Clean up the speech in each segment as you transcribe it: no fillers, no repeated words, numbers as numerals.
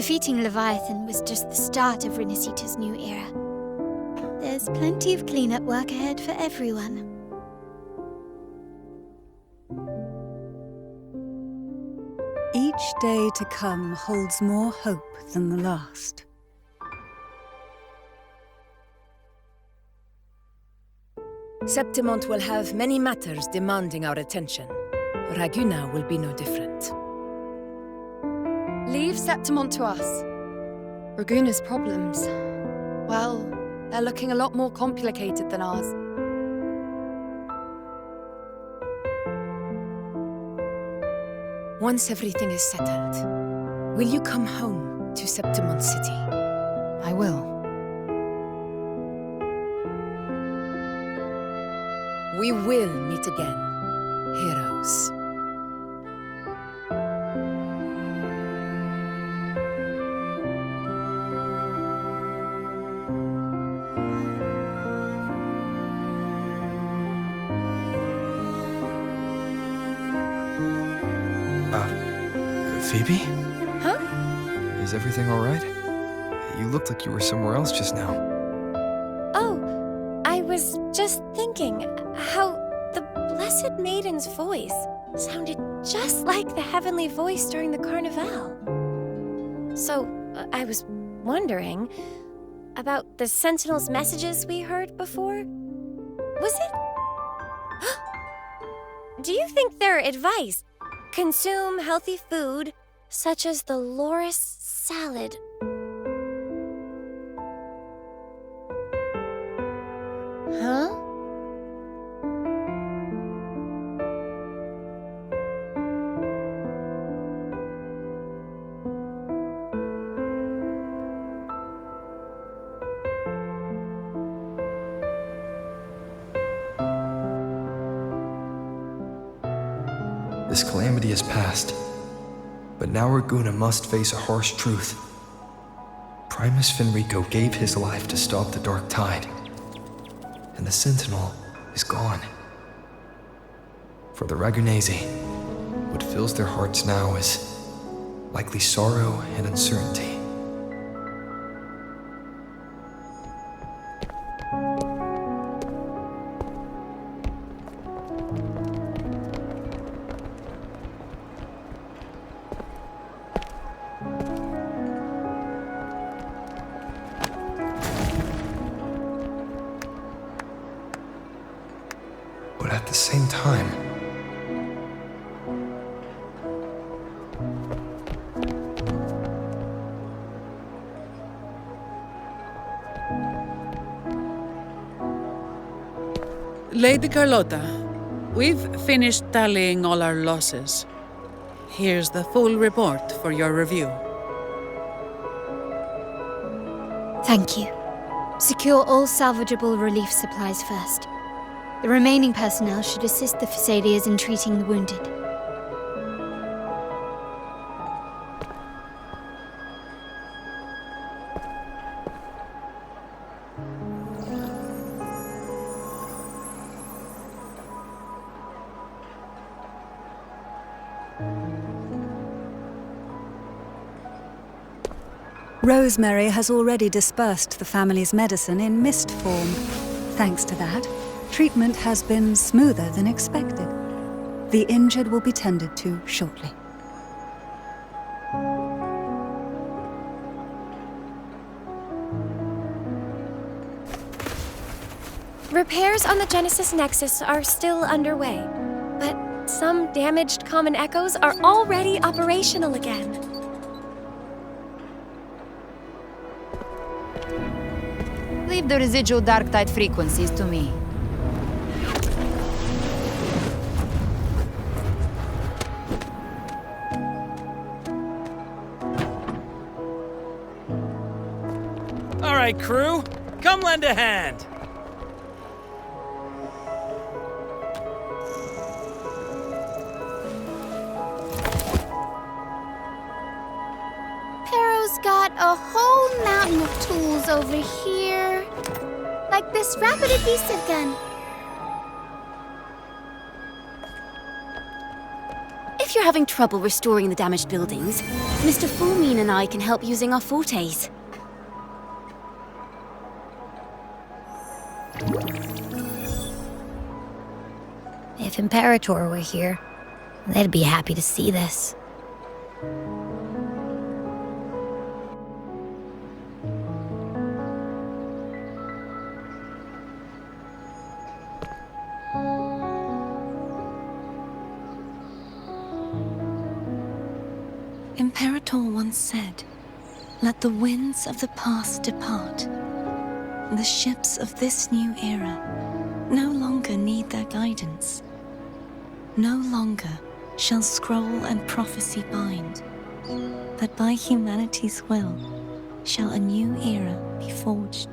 Defeating Leviathan was just the start of Rinascita's new era. There's plenty of cleanup work ahead for everyone. Each day to come holds more hope than the last. Septimont will have many matters demanding our attention. Raguna will be no different. Leave Septimont to us. Raguna's problems, well, they're looking a lot more complicated than ours. Once everything is settled, will you come home to Septimont City? I will. We will meet again, heroes. Phoebe? Huh? Is everything all right? You looked like you were somewhere else just now. Oh, I was just thinking how the Blessed Maiden's voice sounded just like the heavenly voice during the Carnival. So, I was wondering about the Sentinel's messages we heard before. Was it? Do you think their advice, consume healthy food, such as the loris salad? Huh? This calamity has passed, but now Raguna must face a harsh truth. Primus Fenrico gave his life to stop the Dark Tide, and the Sentinel is gone. For the Ragunesi, what fills their hearts now is likely sorrow and uncertainty. But at the same time, Lady Carlotta, we've finished tallying all our losses. Here's the full report for your review. Thank you. Secure all salvageable relief supplies first. The remaining personnel should assist the Phasaelias in treating the wounded. Rosemary has already dispersed the family's medicine in mist form. Thanks to that, treatment has been smoother than expected. The injured will be tended to shortly. Repairs on the Genesis Nexus are still underway, but some damaged common echoes are already operational again. Leave the residual dark tide frequencies to me. All right, crew, come lend a hand. Pero's got a whole mountain of tools over here. Like this rapid adhesive gun. If If you're having trouble restoring the damaged buildings, Mr. Fulmine and I can help using our fortes. If Imperator were here, they'd be happy to see this. Imperator once said, "Let the winds of the past depart. The ships of this new era no longer need their guidance. No longer shall scroll and prophecy bind, but by humanity's will shall a new era be forged."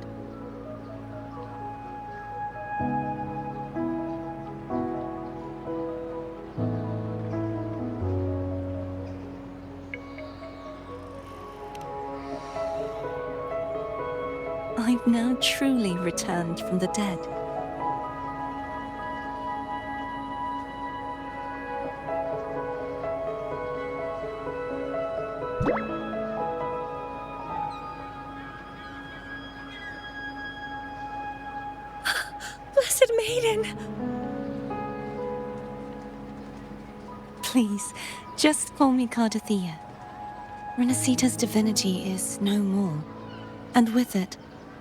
I've now truly returned from the dead. Blessed Maiden! Please, just call me Cardothea. Rinascita's divinity is no more, and with it,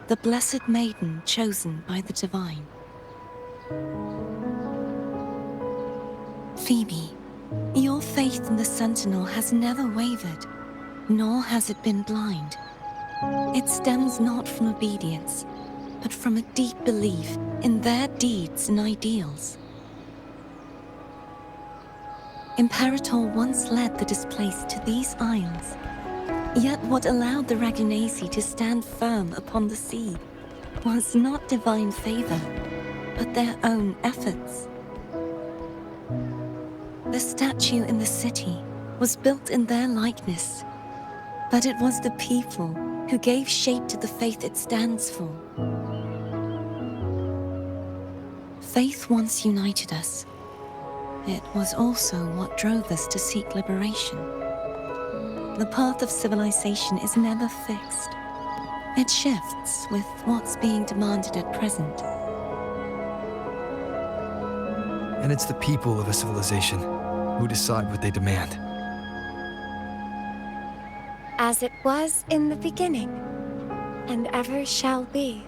the Blessed Maiden chosen by the Divine. Phoebe, your faith in the Sentinel has never wavered, nor has it been blind. It stems not from obedience, but from a deep belief in their deeds and ideals. Imperator once led the displaced to these isles. Yet what allowed the Ragunasi to stand firm upon the sea was not divine favor, but their own efforts. The statue in the city was built in their likeness, but it was the people who gave shape to the faith it stands for. Faith once united us. It was also what drove us to seek liberation. The path of civilization is never fixed. It shifts with what's being demanded at present. And it's the people of a civilization who decide what they demand. As it was in the beginning, and ever shall be.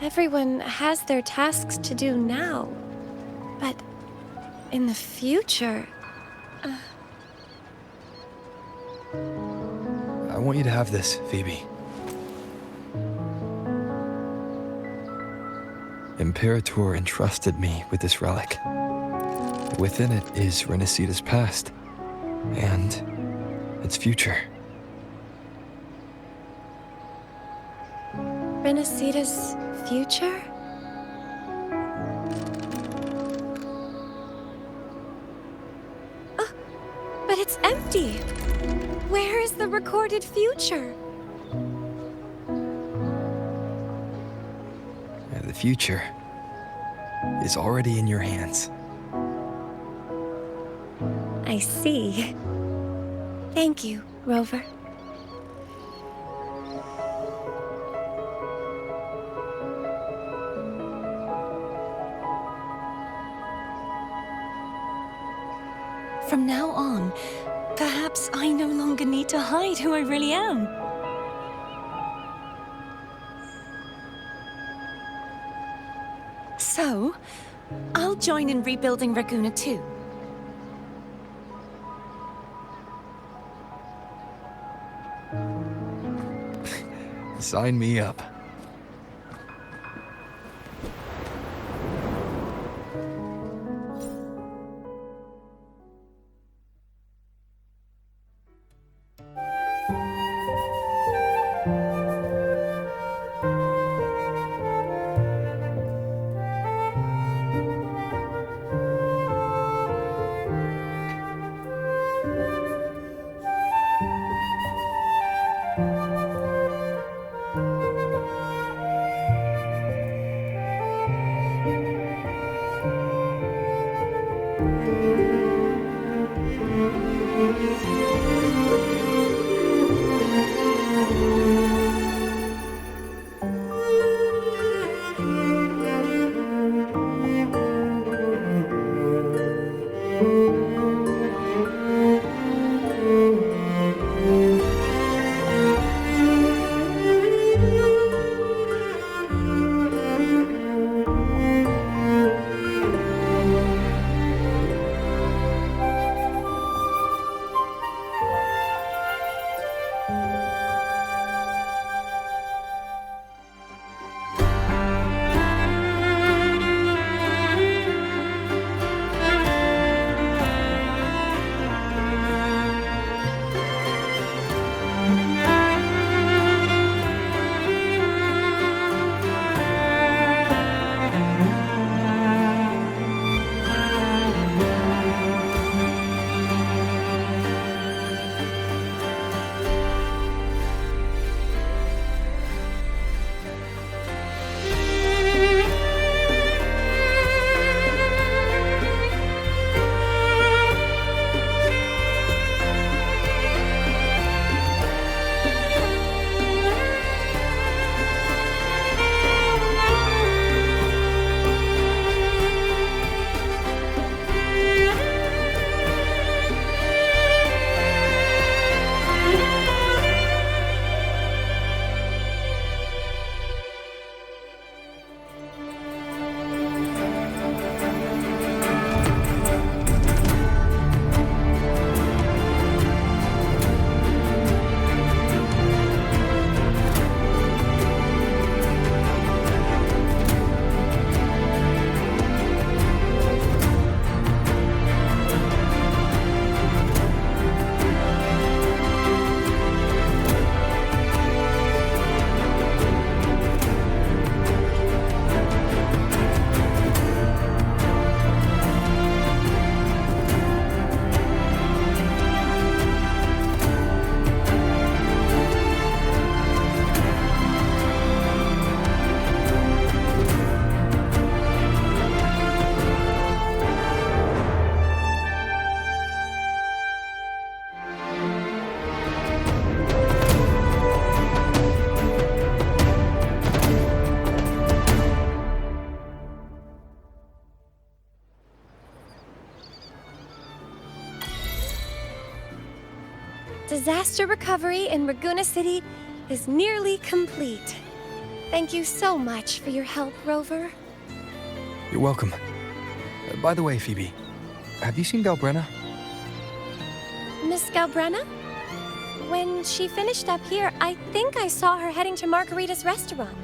Everyone has their tasks to do now, but in the future... I want you to have this, Phoebe. Imperator entrusted me with this relic. Within it is Rinascita's past, and its future. Rinascita's future? Oh, but it's empty. Where is the recorded future? The future is already in your hands. I see. Thank you, Rover. From now on, perhaps I no longer need to hide who I really am. So, I'll join in rebuilding Raguna too. Sign me up. Disaster recovery in Raguna City is nearly complete. Thank you so much for your help, Rover. You're welcome. By the way, Phoebe, have you seen Galbrenna? Miss Galbrenna? When she finished up here, I think I saw her heading to Margarita's restaurant.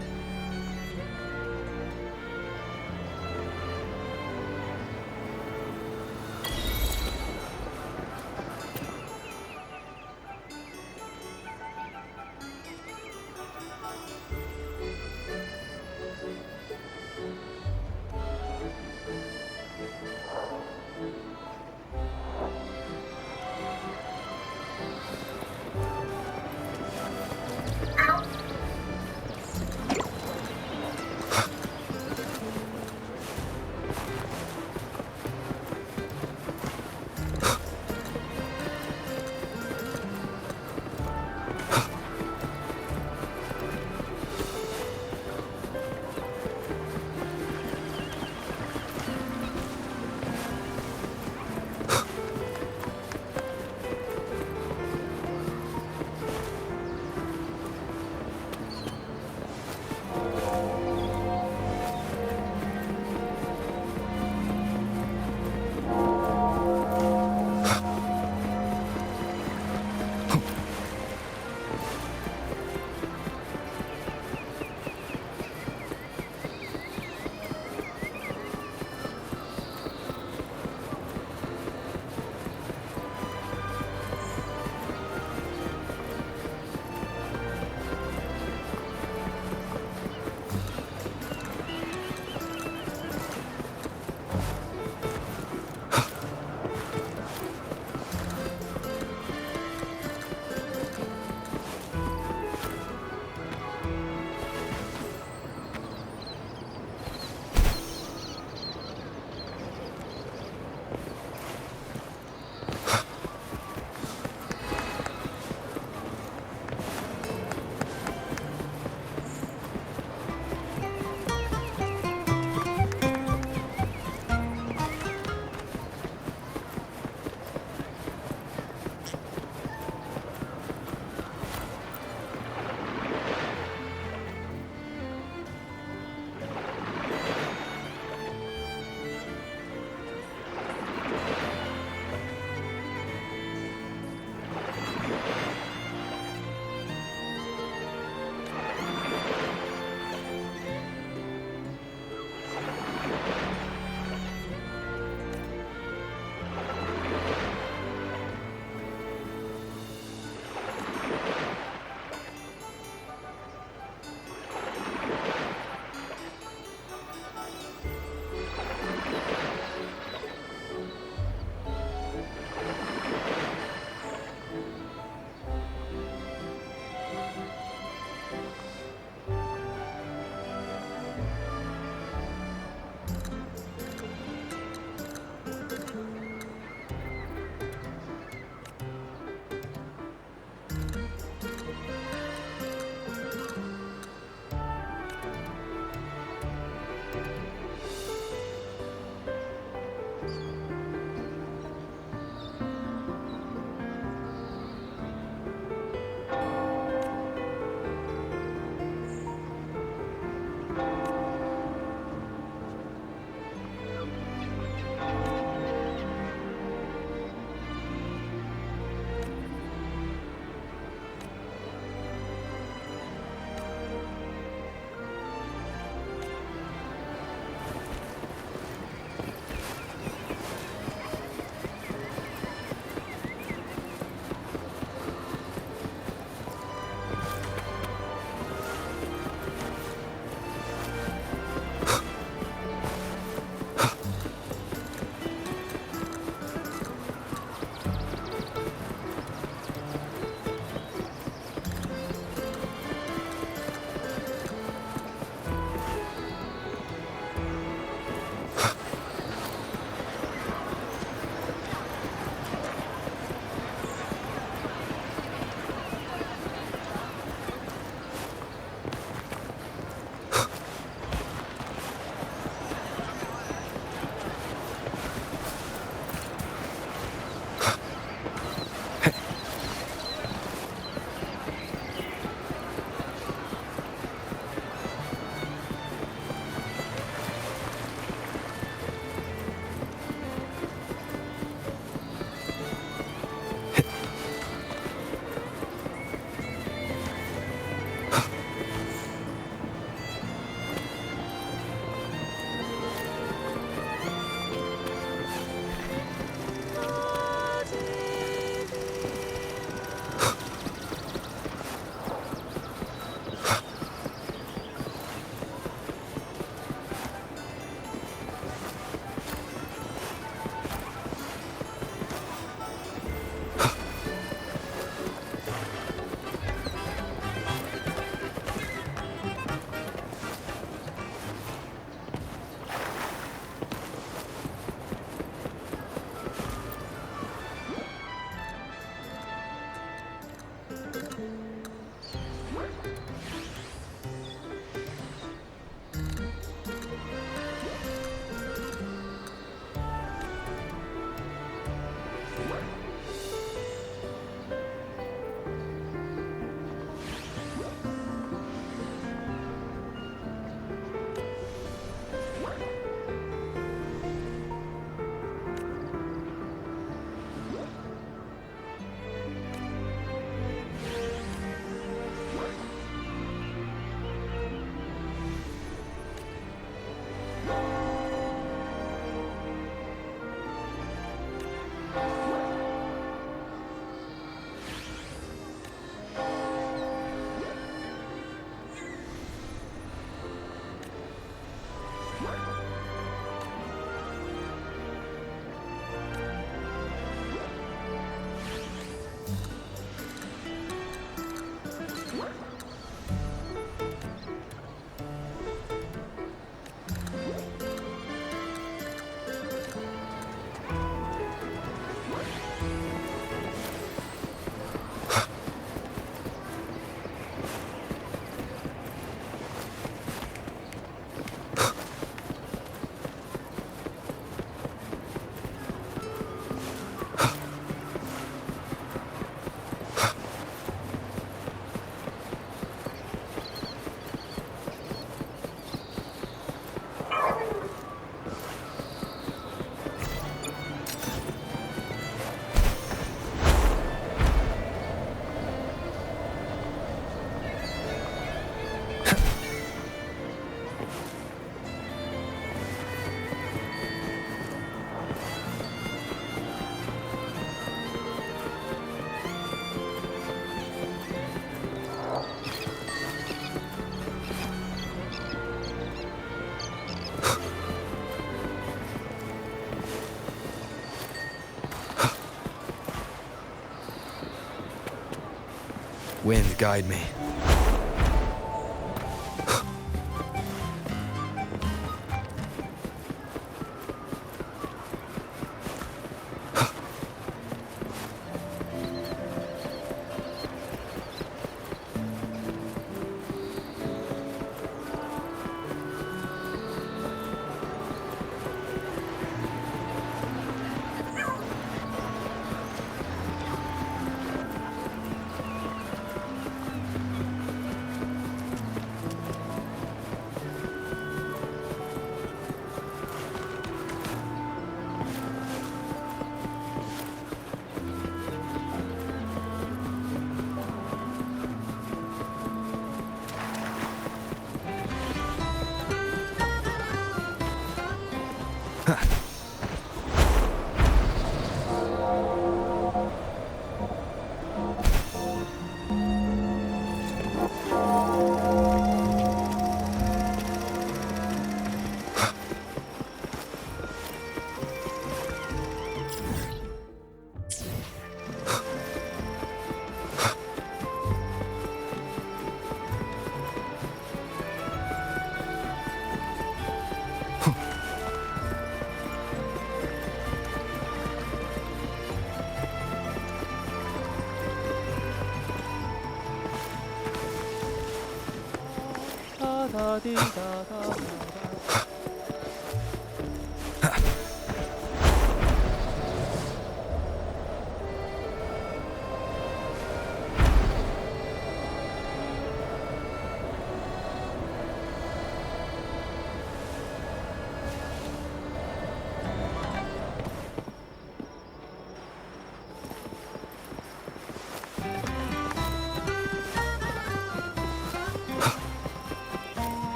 Wind, guide me.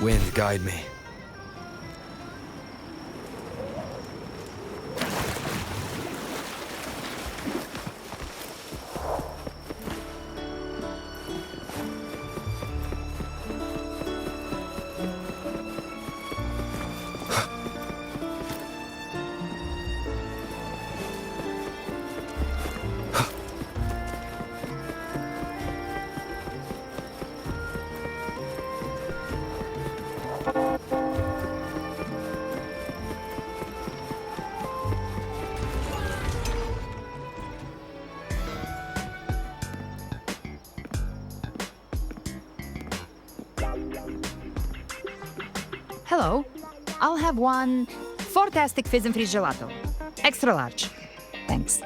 Wind, guide me. Hello. I'll have one fantastic fizz and freeze gelato. Extra large. Thanks.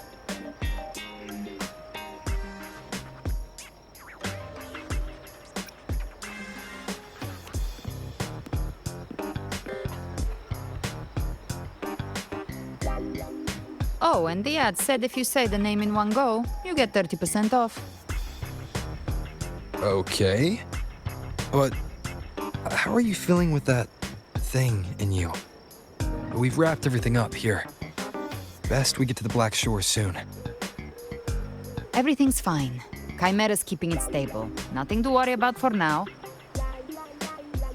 Oh, and the ad said if you say the name in one go, you get 30% off. Okay. But how are you feeling with that thing in you? We've wrapped everything up here. Best we get to the Black Shore soon. Everything's fine. Chimera's keeping it stable. Nothing to worry about for now.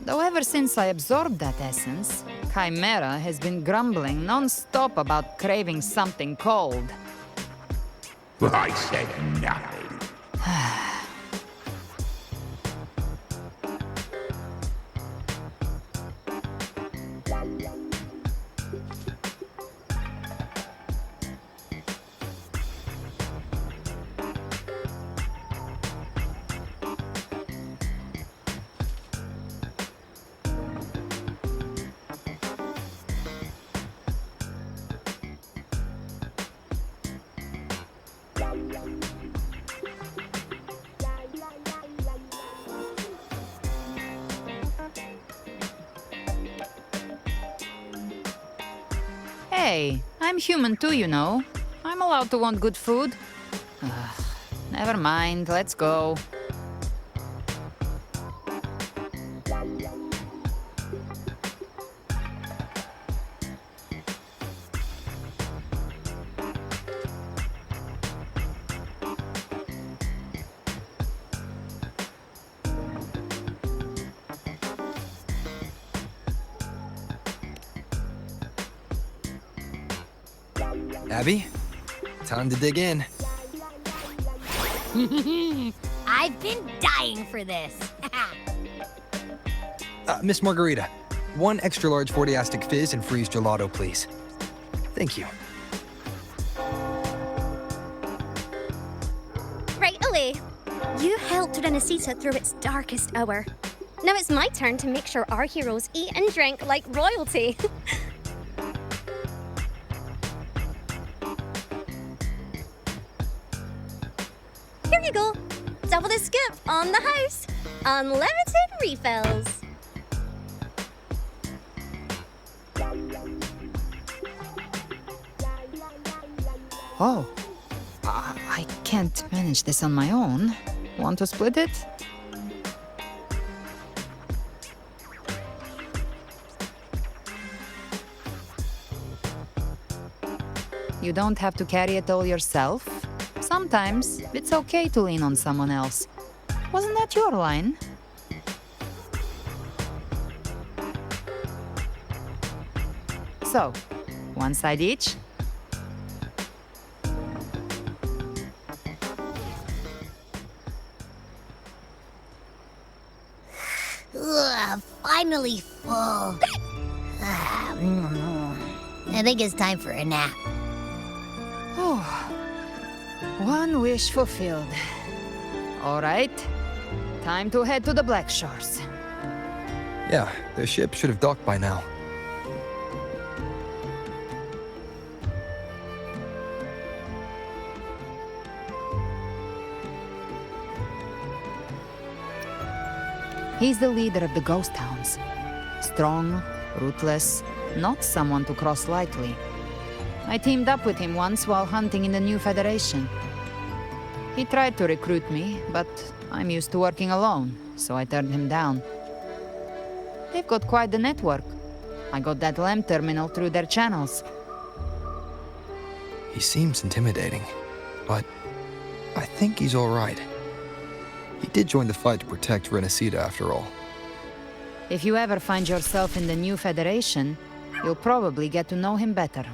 Though ever since I absorbed that essence, Chimera has been grumbling non-stop about craving something cold. I said nothing. Hey, I'm human too, you know. I'm allowed to want good food. Never mind, let's go. Abby, time to dig in. I've been dying for this. Miss Margarita, one extra large Fortiastic Fizz and freeze gelato, please. Thank you. Right away. You helped Rinascita through its darkest hour. Now it's my turn to make sure our heroes eat and drink like royalty. Here you go. Double the scoop on the house. Unlimited refills. Oh, I can't manage this on my own. Want to split it? You don't have to carry it all yourself. Sometimes it's okay to lean on someone else. Wasn't that your line? So, one side each? Ugh, finally full. I think it's time for a nap. Oh, one wish fulfilled. All right, time to head to the Black Shores. Yeah, the ship should have docked by now. He's the leader of the Ghost Hounds. Strong, ruthless, not someone to cross lightly. I teamed up with him once while hunting in the New Federation. He tried to recruit me, but I'm used to working alone, so I turned him down. They've got quite the network. I got that LEM terminal through their channels. He seems intimidating, but I think he's all right. He did join the fight to protect Rinascita after all. If you ever find yourself in the New Federation, you'll probably get to know him better.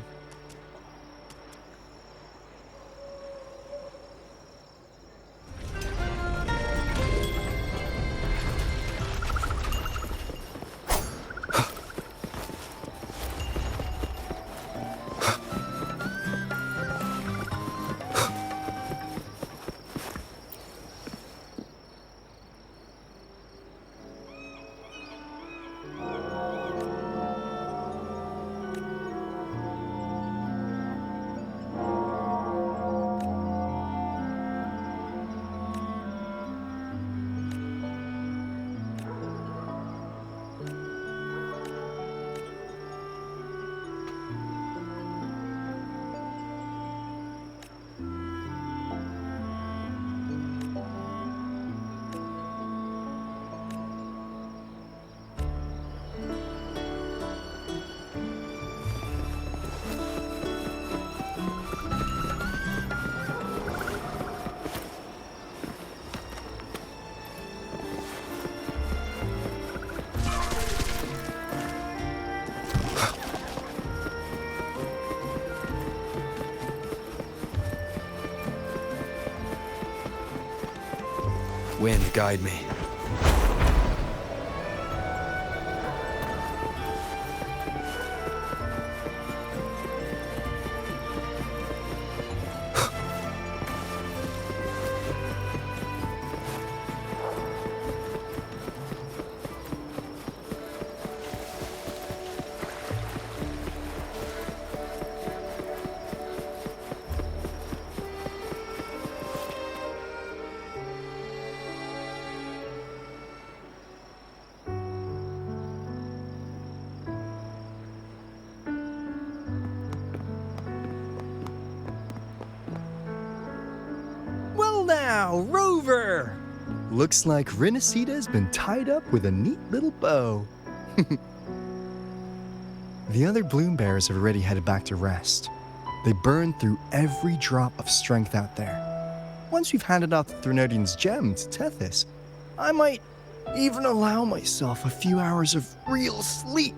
Wind, guide me. now, Rover! Looks like Rinascita's been tied up with a neat little bow. The other bloom bearers have already headed back to rest. They burned through every drop of strength out there. Once we've handed out the Threnodian's gem to Tethys, I might even allow myself a few hours of real sleep.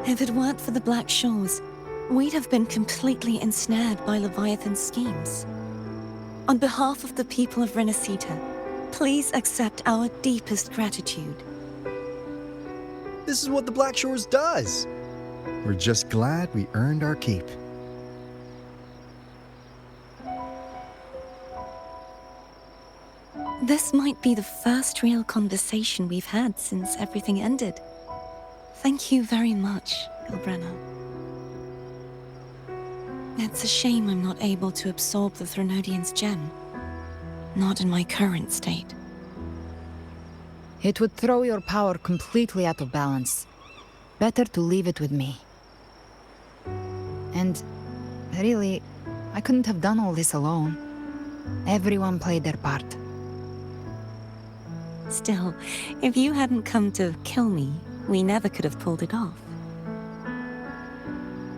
If it weren't for the Black Shores, we'd have been completely ensnared by Leviathan's schemes. On behalf of the people of Rinascita, please accept our deepest gratitude. This is what the Black Shores does. We're just glad we earned our keep. This might be the first real conversation we've had since everything ended. Thank you very much, Ilbrenna. It's a shame I'm not able to absorb the Threnodian's gem. Not in my current state. It would throw your power completely out of balance. Better to leave it with me. And really, I couldn't have done all this alone. Everyone played their part. Still, if you hadn't come to kill me, we never could have pulled it off.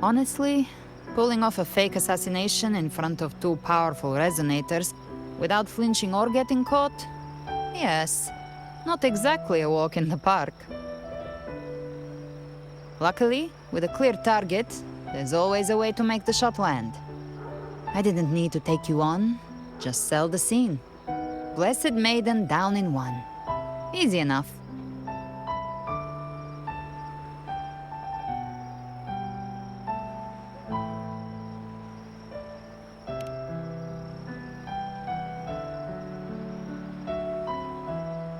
Honestly, pulling off a fake assassination in front of two powerful resonators without flinching or getting caught? Yes, not exactly a walk in the park. Luckily, with a clear target, there's always a way to make the shot land. I didn't need to take you on, just sell the scene. Blessed Maiden down in one. Easy enough.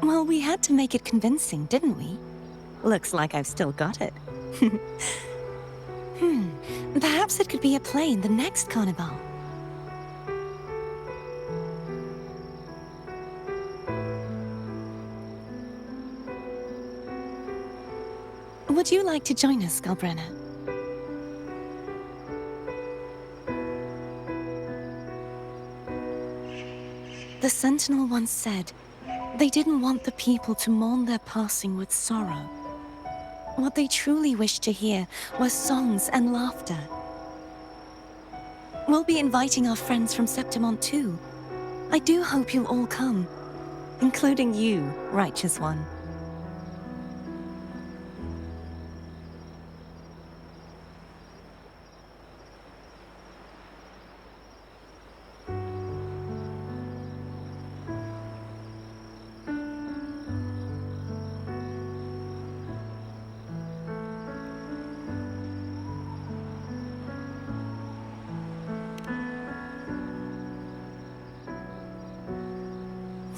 Well, we had to make it convincing, didn't we? Looks like I've still got it. Perhaps it could be a play in the next carnival. Would you like to join us, Galbrenna? The Sentinel once said, they didn't want the people to mourn their passing with sorrow. What they truly wished to hear were songs and laughter. We'll be inviting our friends from Septimont too. I do hope you'll all come, including you, Righteous One.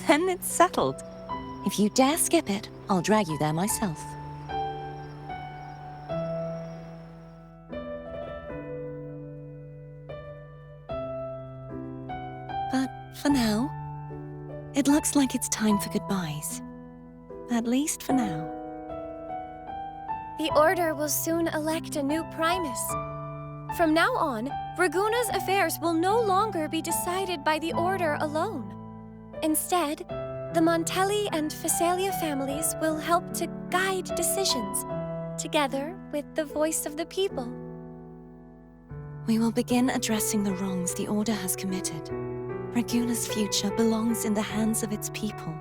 Then it's settled. If you dare skip it, I'll drag you there myself. But for now, it looks like it's time for goodbyes. At least for now. The Order will soon elect a new Primus. From now on, Raguna's affairs will no longer be decided by the Order alone. Instead, the Montelli and Phasalia families will help to guide decisions, together with the voice of the people. We will begin addressing the wrongs the Order has committed. Raguna's future belongs in the hands of its people.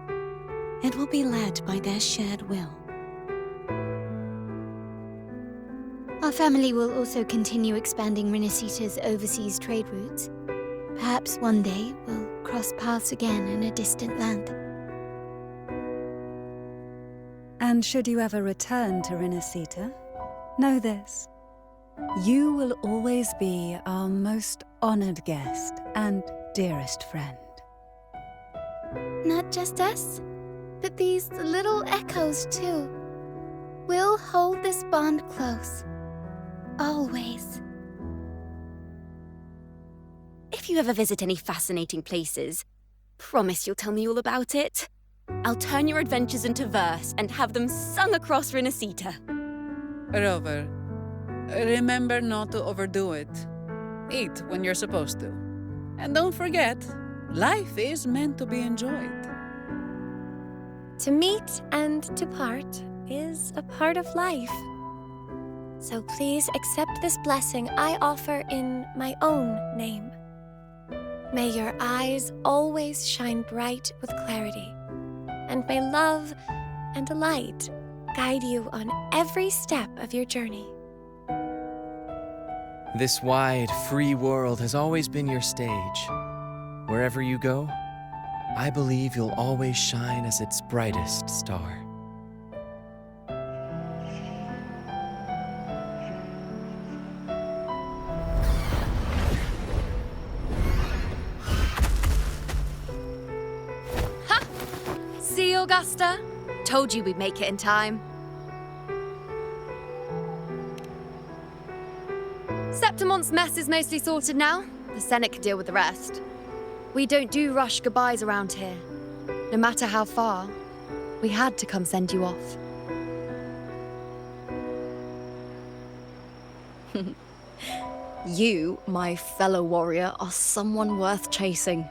It will be led by their shared will. Our family will also continue expanding Rinascita's overseas trade routes. Perhaps one day we'll cross paths again in a distant land. And should you ever return to Rinascita, know this. You will always be our most honored guest and dearest friend. Not just us, but these little echoes too. We'll hold this bond close. Always. If you ever visit any fascinating places, promise you'll tell me all about it. I'll turn your adventures into verse and have them sung across Rinascita. Rover, remember not to overdo it. Eat when you're supposed to. And don't forget, life is meant to be enjoyed. To meet and to part is a part of life. So please accept this blessing I offer in my own name. May your eyes always shine bright with clarity, and may love and light guide you on every step of your journey. This wide, free world has always been your stage. Wherever you go, I believe you'll always shine as its brightest star. See, Augusta? Told you we'd make it in time. Septimon's mess is mostly sorted now. The Senate can deal with the rest. We don't do rush goodbyes around here. No matter how far, we had to come send you off. You, my fellow warrior, are someone worth chasing.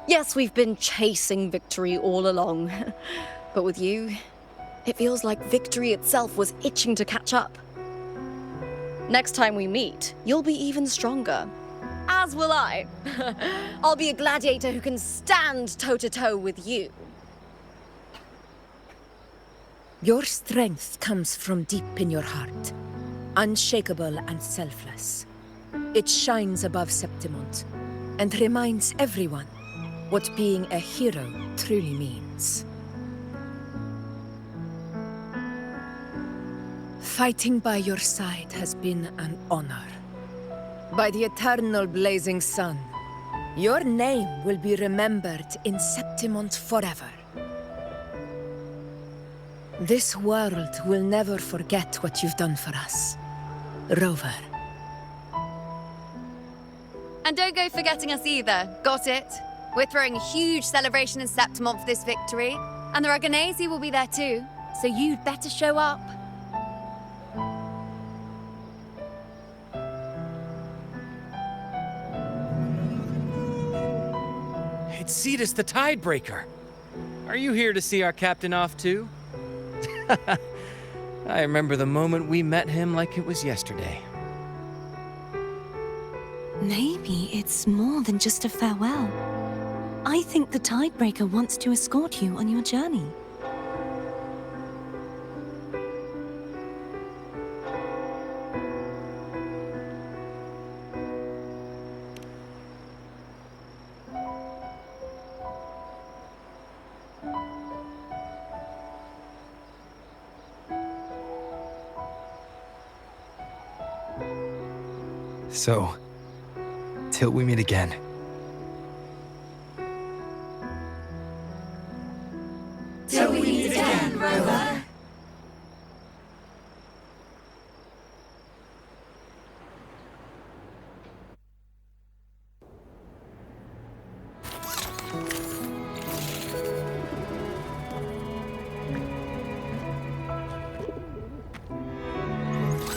Yes, we've been chasing victory all along. But with you, it feels like victory itself was itching to catch up. Next time we meet, you'll be even stronger. As will I. I'll be a gladiator who can stand toe-to-toe with you. Your strength comes from deep in your heart, unshakable and selfless. It shines above Septimont and reminds everyone what being a hero truly means. Fighting by your side has been an honor. By the eternal blazing sun, your name will be remembered in Septimont forever. This world will never forget what you've done for us, Rover. And don't go forgetting us either, got it? We're throwing a huge celebration in Septimont for this victory, and the Aragonese will be there too, so you'd better show up. It's Cetus the Tidebreaker. Are you here to see our captain off too? I remember the moment we met him like it was yesterday. Maybe it's more than just a farewell. I think the Tidebreaker wants to escort you on your journey. So, till we meet again. Till we meet again, Rover.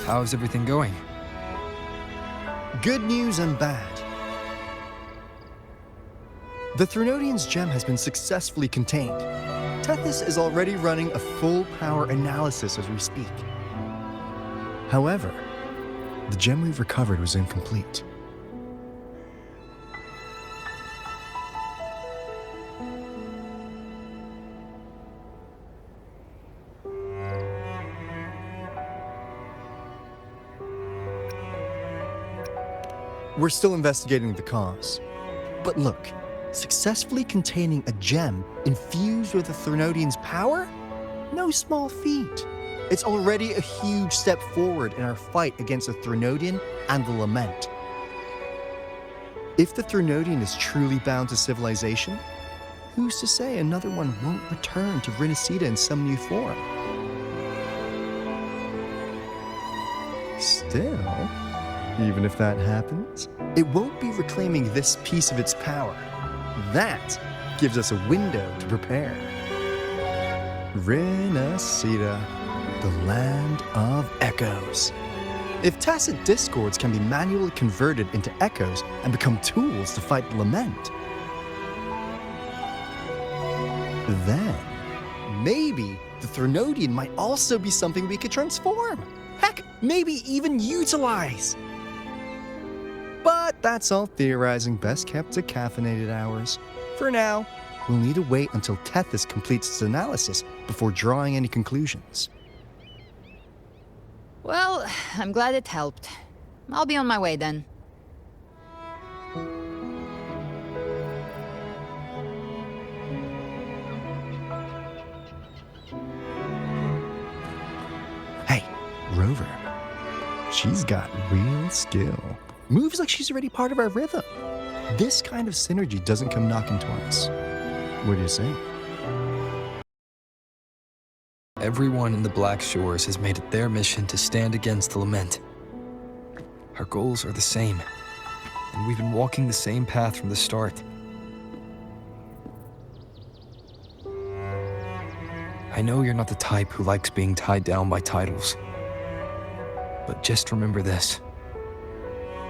How's everything going? Good news and bad. The Threnodian's gem has been successfully contained. Tethys is already running a full power analysis as we speak. However, the gem we've recovered was incomplete. We're still investigating the cause. But look, successfully containing a gem infused with the Threnodian's power? No small feat. It's already a huge step forward in our fight against the Threnodian and the Lament. If the Threnodian is truly bound to civilization, who's to say another one won't return to Rinascita in some new form? Still, even if that happens, it won't be reclaiming this piece of its power. That gives us a window to prepare. Rinascita, the land of echoes. If tacit discords can be manually converted into echoes and become tools to fight the lament, then maybe the Threnodian might also be something we could transform. Heck, maybe even utilize. But that's all theorizing best kept to caffeinated hours. For now, we'll need to wait until Tethys completes its analysis before drawing any conclusions. Well, I'm glad it helped. I'll be on my way then. Hey, Rover. She's got real skill. Moves like she's already part of our rhythm. This kind of synergy doesn't come knocking twice. What do you say? Everyone in the Black Shores has made it their mission to stand against the lament. Our goals are the same, and we've been walking the same path from the start. I know you're not the type who likes being tied down by titles, but just remember this.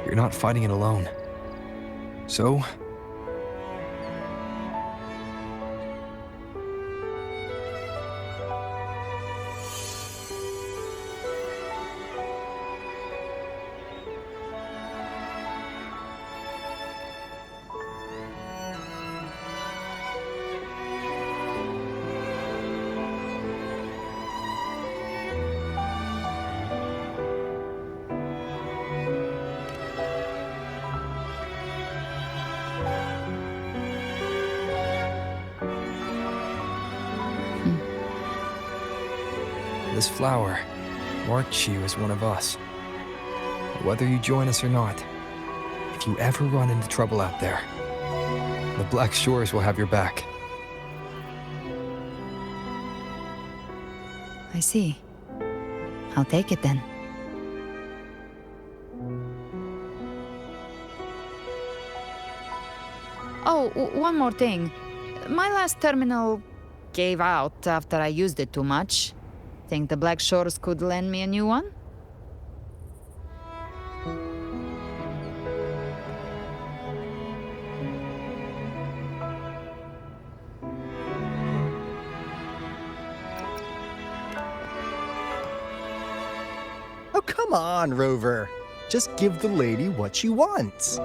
You're not fighting it alone. So, this flower marks you as one of us. Whether you join us or not, if you ever run into trouble out there, the Black Shores will have your back. I see. I'll take it then. Oh, one more thing. My last terminal gave out after I used it too much. Think the Black Shores could lend me a new one? Oh, come on, Rover. Just give the lady what she wants.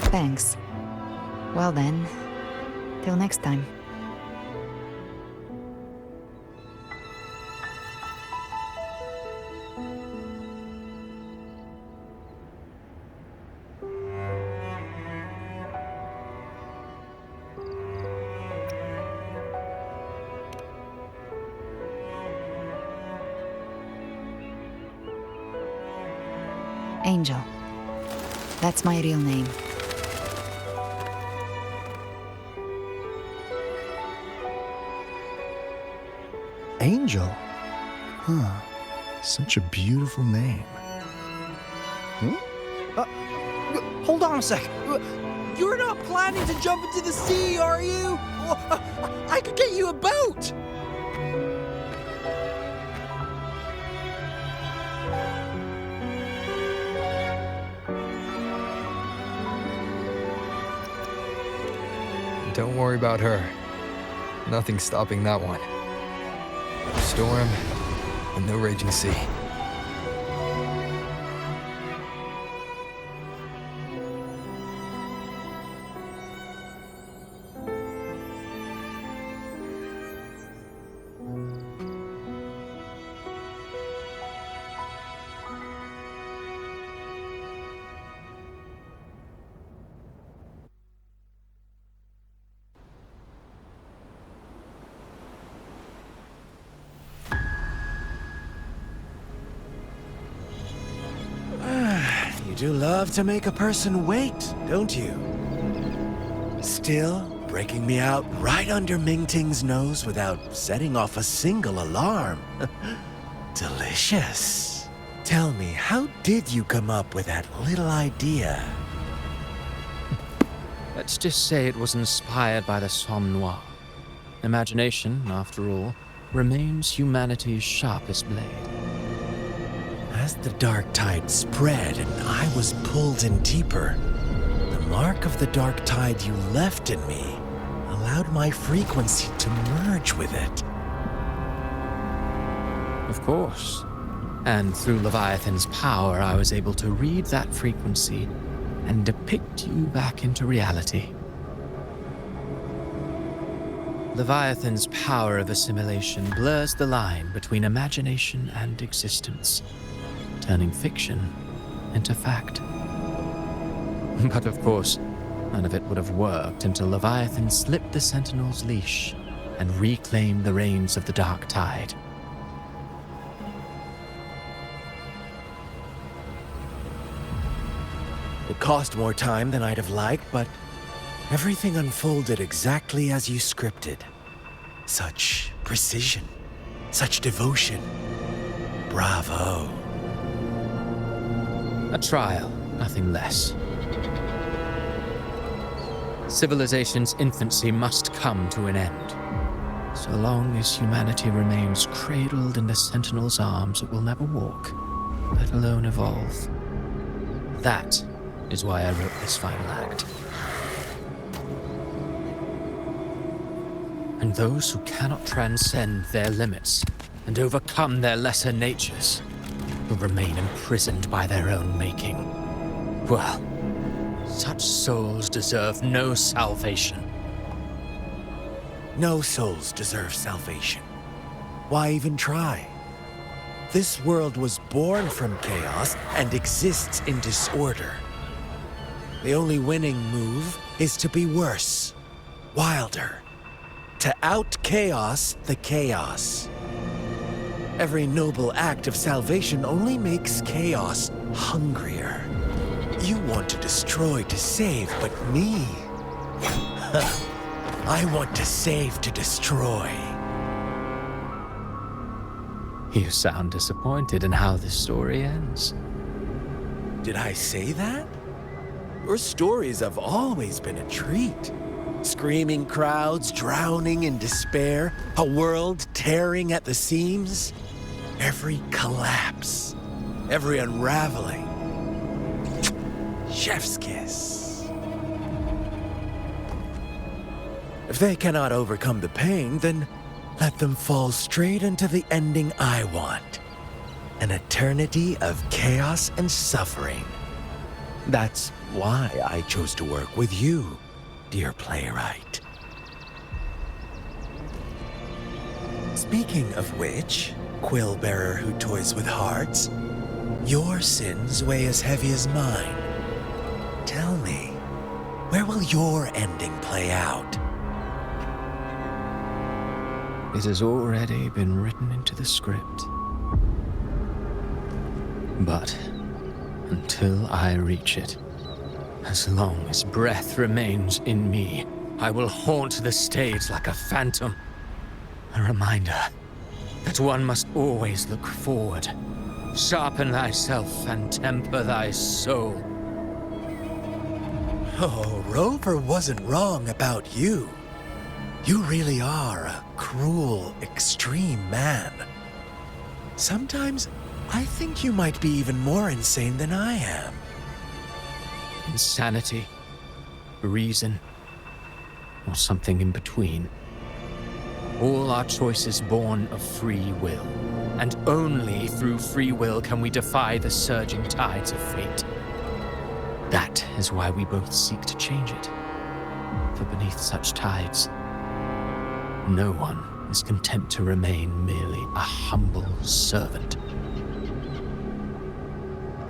Thanks. Well then, till next time. Angel. That's my real name. Angel? Huh. Such a beautiful name. Hold on a sec. You're not planning to jump into the sea, are you? I could get you a boat! Don't worry about her. Nothing's stopping that one. No storm and no raging sea. You do love to make a person wait, don't you? Still breaking me out right under Mingting's nose without setting off a single alarm. Delicious. Tell me, how did you come up with that little idea? Let's just say it was inspired by the Somme Noir. Imagination, after all, remains humanity's sharpest blade. As the dark tide spread and I was pulled in deeper, the mark of the dark tide you left in me allowed my frequency to merge with it. Of course. And through Leviathan's power, I was able to read that frequency and depict you back into reality. Leviathan's power of assimilation blurs the line between imagination and existence, turning fiction into fact. But of course, none of it would have worked until Leviathan slipped the Sentinel's leash and reclaimed the reins of the Dark Tide. It cost more time than I'd have liked, but everything unfolded exactly as you scripted. Such precision, such devotion. Bravo. A trial, nothing less. Civilization's infancy must come to an end. So long as humanity remains cradled in the Sentinel's arms, it will never walk, let alone evolve. That is why I wrote this final act. And those who cannot transcend their limits and overcome their lesser natures will remain imprisoned by their own making. Well, such souls deserve no salvation. No souls deserve salvation. Why even try? This world was born from chaos and exists in disorder. The only winning move is to be worse, wilder, to out-chaos the chaos. Every noble act of salvation only makes chaos hungrier. You want to destroy to save, but me? I want to save to destroy. You sound disappointed in how this story ends. Did I say that? Your stories have always been a treat. Screaming crowds drowning in despair, a world tearing at the seams. Every collapse, every unraveling. Chef's kiss. If they cannot overcome the pain, then let them fall straight into the ending I want. An eternity of chaos and suffering. That's why I chose to work with you, dear playwright. Speaking of which, quill bearer who toys with hearts, your sins weigh as heavy as mine. Tell me, where will your ending play out? It has already been written into the script. But until I reach it, as long as breath remains in me, I will haunt the stage like a phantom. A reminder that one must always look forward. Sharpen thyself and temper thy soul. Oh, Rover wasn't wrong about you. You really are a cruel, extreme man. Sometimes I think you might be even more insane than I am. Insanity, reason, or something in between. All our choices born of free will, and only through free will can we defy the surging tides of fate. That is why we both seek to change it. For beneath such tides, no one is content to remain merely a humble servant.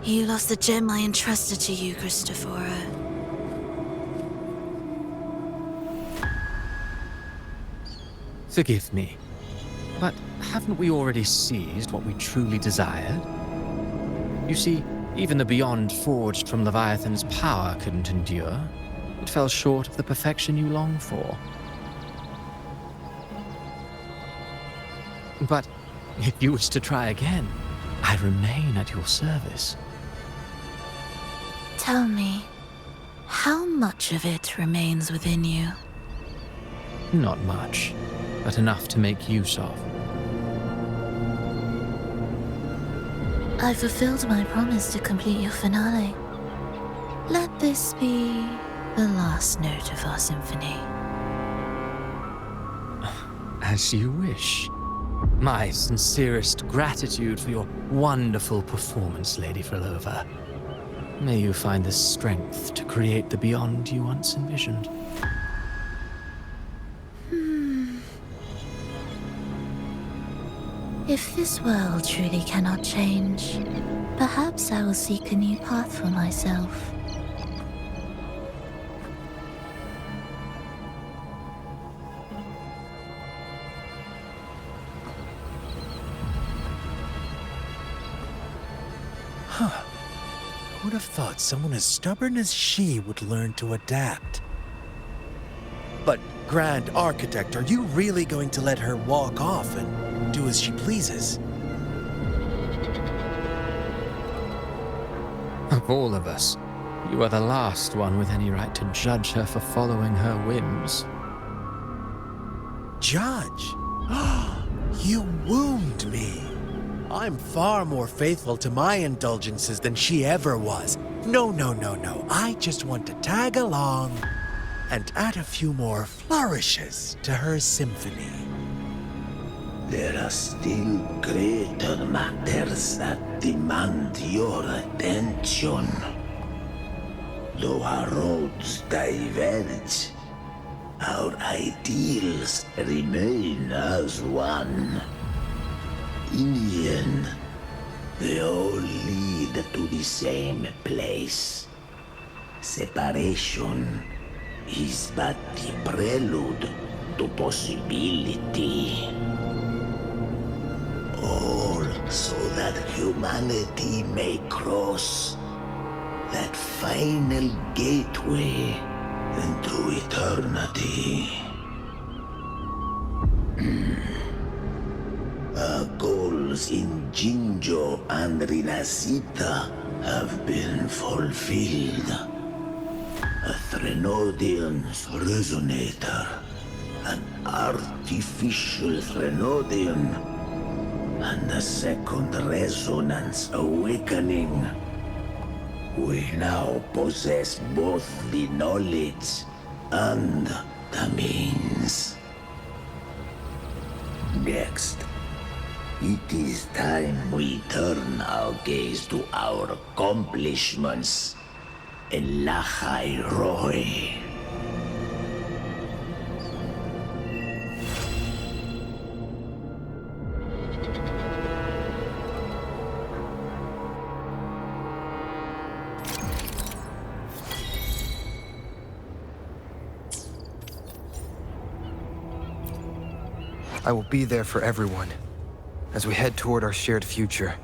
You lost the gem I entrusted to you, Christophora. Forgive me, but haven't we already seized what we truly desired? You see, even the beyond forged from Leviathan's power couldn't endure. It fell short of the perfection you long for. But if you wish to try again, I remain at your service. Tell me, how much of it remains within you? Not much, but enough to make use of. I fulfilled my promise to complete your finale. Let this be the last note of our symphony. As you wish. My sincerest gratitude for your wonderful performance, Lady Frolova. May you find the strength to create the beyond you once envisioned. If this world truly cannot change, perhaps I will seek a new path for myself. Huh. Who'd have thought someone as stubborn as she would learn to adapt? But, Grand Architect, are you really going to let her walk off and do as she pleases? Of all of us, you are the last one with any right to judge her for following her whims. Judge? You wound me. I'm far more faithful to my indulgences than she ever was. No. I just want to tag along and add a few more flourishes to her symphony. There are still greater matters that demand your attention. Though our roads diverge, our ideals remain as one. In the end, they all lead to the same place. Separation is but the prelude to possibility. All so that humanity may cross that final gateway into eternity. Our goals in Jinjo and Rinascita have been fulfilled. A Threnodian's resonator, an artificial Threnodian, and a second resonance awakening. We now possess both the knowledge and the means. Next, it is time we turn our gaze to our accomplishments in Lahai Roy. I will be there for everyone as we head toward our shared future.